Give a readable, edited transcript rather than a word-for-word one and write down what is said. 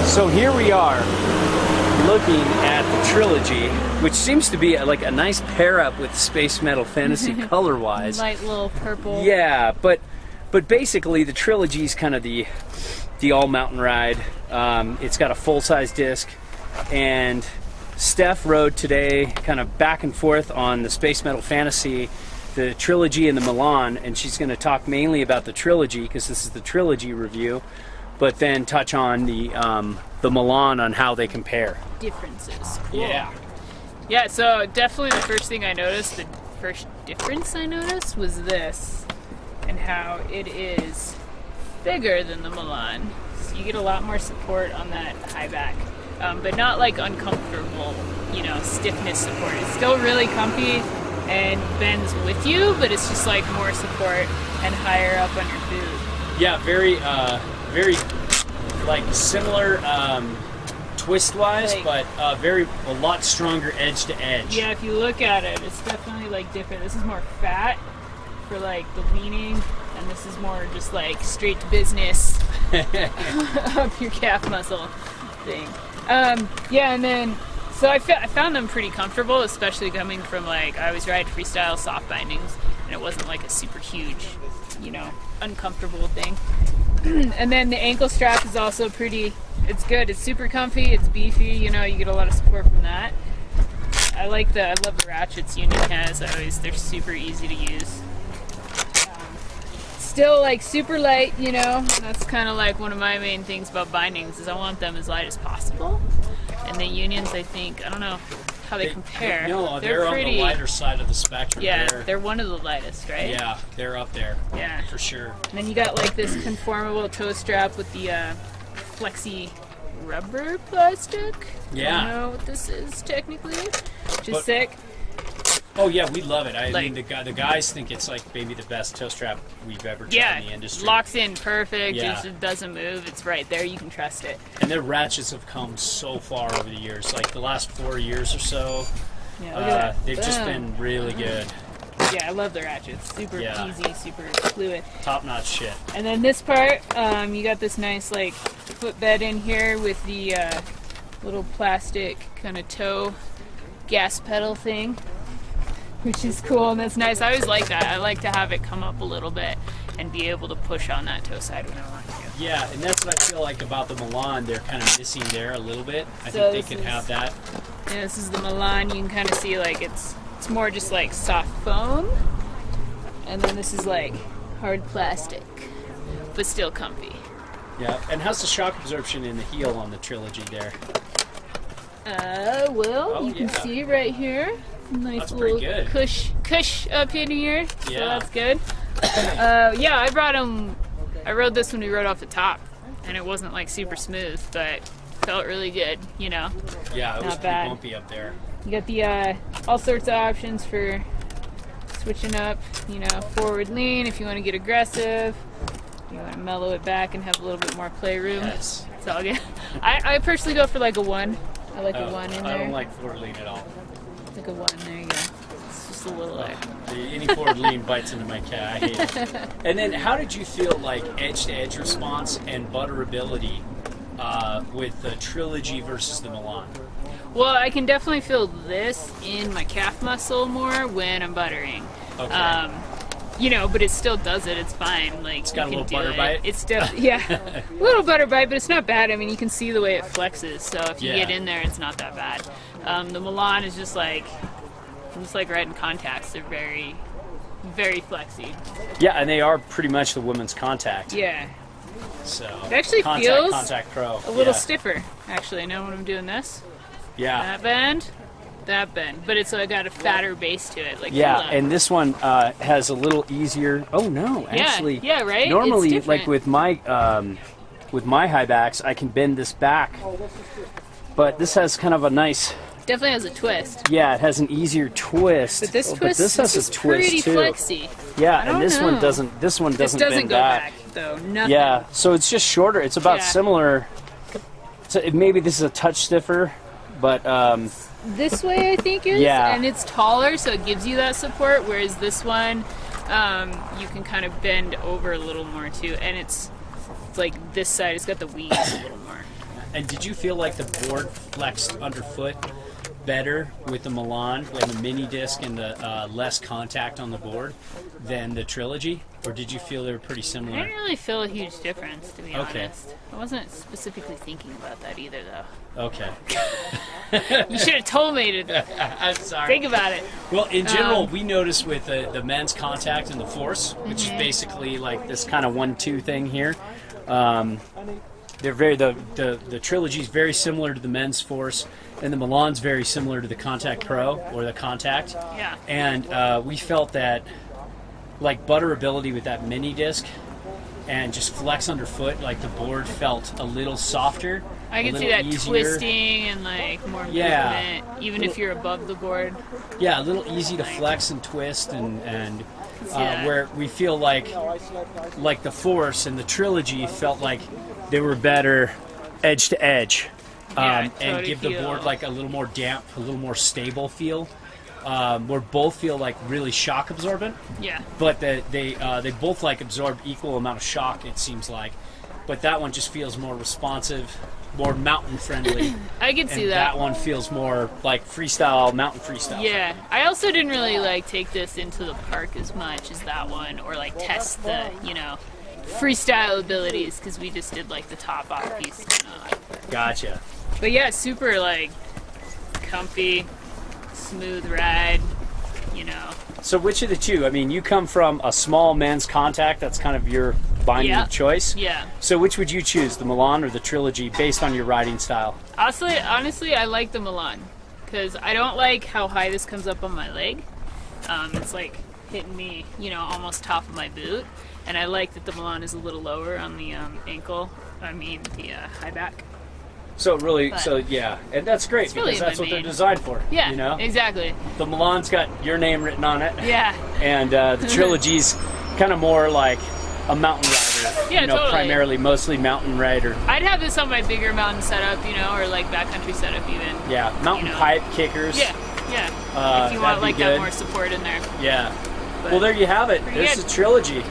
So here we are looking at the Trilogy, which seems to be like a nice pair up with Space Metal Fantasy color-wise. Light little purple. Yeah, but basically the Trilogy is kind of the all mountain ride. It's got a full-size disc, and Steph rode today kind of back and forth on the Space Metal Fantasy, the Trilogy, and the Milan, and she's going to talk mainly about the Trilogy because this is the Trilogy review, but then touch on the Milan on how they compare. Differences. Cool. Yeah. Yeah, so definitely the first thing I noticed, the first difference I noticed was this, and how it is bigger than the Milan. So you get a lot more support on that high back, but not like uncomfortable, stiffness support. It's still really comfy and bends with you, but it's just like more support and higher up on your boot. Yeah, very like similar twist-wise, but a lot stronger edge to edge. Yeah, if you look at it, it's definitely like different. This is more fat for like the leaning, and this is more just like straight to business up your calf muscle thing. Yeah, and then so I found them pretty comfortable, especially coming from like I always ride freestyle soft bindings, and it wasn't like a super huge, uncomfortable thing. And then the ankle strap is also it's good. It's super comfy. It's beefy. You get a lot of support from that. I love the ratchets Union has. They're super easy to use. Still like super light. That's kind of like one of my main things about bindings is I want them as light as possible. And the Unions, I don't know how they compare. No, they're on the lighter side of the spectrum. Yeah, they're one of the lightest, right? Yeah, they're up there. Yeah, for sure. And then you got like this conformable toe strap with the flexi rubber plastic. Yeah. I don't know what this is technically, which is sick. Oh yeah, we love it. I mean, the guys think it's like maybe the best toe strap we've ever tried in the industry. Locks in perfect. Yeah. It doesn't move. It's right there. You can trust it. And their ratchets have come so far over the years. Like the last 4 years or so, yeah, look at that. they've just been really good. Yeah, I love the ratchets. Super easy, super fluid. Top-notch shit. And then this part, you got this nice like footbed in here with the little plastic kind of toe gas pedal thing, which is cool, and that's nice. I always like that. I like to have it come up a little bit and be able to push on that toe side when I want to. Yeah, and that's what I feel like about the Milan. They're kind of missing there a little bit. I think they could have that. Yeah, this is the Milan. You can kind of see like it's more just like soft foam, and then this is like hard plastic, but still comfy. Yeah, and how's the shock absorption in the heel on the Trilogy there? You can see right here. Nice little good. cush up in here. So that's good. I brought him. I rode this when we rode off the top, and it wasn't like super smooth, but felt really good. Yeah, it was pretty bumpy up there. You got the all sorts of options for switching up. Forward lean if you want to get aggressive. You want to mellow it back and have a little bit more playroom. Yes. It's all good. I personally go for like a 1. I like a 1 in there. I don't like forward lean at all. Like a 1, there you go. It's just a little any forward lean bites into my cat. I hate it. And then how did you feel like edge-to-edge response and butterability with the Trilogy versus the Milan? Well, I can definitely feel this in my calf muscle more when I'm buttering. Okay. But it still does it. It's fine. Like it's got a little butter bite. It's still a little butter bite, but it's not bad. I mean, you can see the way it flexes. So if you get in there, it's not that bad. The Milan is just like riding contacts. They're very, very flexy. Yeah, and they are pretty much the women's contact. Yeah. So it actually feels Contact Pro. a little stiffer. Actually, now when I'm doing this. Yeah. That bend, but it's got a fatter base to it. And this one has a little easier. Oh no, actually. Yeah, right. Normally, like with my high backs, I can bend this back, but this has kind of a nice. Definitely has a twist. Yeah, it has an easier twist. But this has a twist pretty too. flexy. Yeah, and this one doesn't. This one doesn't bend go back though. Nothing. Yeah, so it's just shorter. It's about similar. So maybe this is a touch stiffer, but. This way I think is, and it's taller, so it gives you that support, whereas this one, you can kind of bend over a little more too, and it's like this side, it's got the weaves a little more. And did you feel like the board flexed underfoot better with the Milan, with the mini disc and the less contact on the board than the Trilogy? Or did you feel they were pretty I similar? didn't really feel a huge difference, to be Okay. honest. I wasn't specifically thinking about that either, though. Okay. You should have told me to I'm sorry. think about it. Well, in general, we noticed with the men's contact and the force, which is basically like this kind of 1-2 thing here. They're very the Trilogy is very similar to the men's force, and the Milan's very similar to the Contact Pro or the Contact. Yeah. And we felt that like butterability with that mini disc and just flex underfoot, like the board felt a little softer. I can see that twisting and like more movement, even if you're above the board. Yeah, a little easy to flex and twist, and that. where we feel like the Force and the Trilogy felt like they were better edge to edge, and give the board like a little more damp, a little more stable feel. Where both feel like really shock absorbent. Yeah. But they both like absorb equal amount of shock, it seems like. But that one just feels more responsive, more mountain friendly. I can see and that. that one feels more like freestyle, mountain freestyle. Yeah. I also didn't really like take this into the park as much as that one, or like test the, freestyle abilities, because we just did like the top off piece. Gotcha. But yeah, super like comfy, smooth ride, So which of the two? I mean, you come from a small men's Contact. That's kind of your binding of choice. Yeah. So which would you choose, the Milan or the Trilogy, based on your riding style? Honestly, I like the Milan, because I don't like how high this comes up on my leg. It's like hitting me, almost top of my boot. And I like that the Milan is a little lower on the the high back. So really, But yeah, and that's great because really that's my what they're main. designed for. Yeah, exactly. The Milan's got your name written on it. Yeah. And the Trilogy's kind of more like a mountain rider. Yeah, totally. Primarily, mostly mountain rider. I'd have this on my bigger mountain setup, or like backcountry setup even. Yeah, mountain pipe kickers. Yeah. If you want that'd be like good. that more support in there. Yeah. But Well, there you have it. pretty There's good. the Trilogy.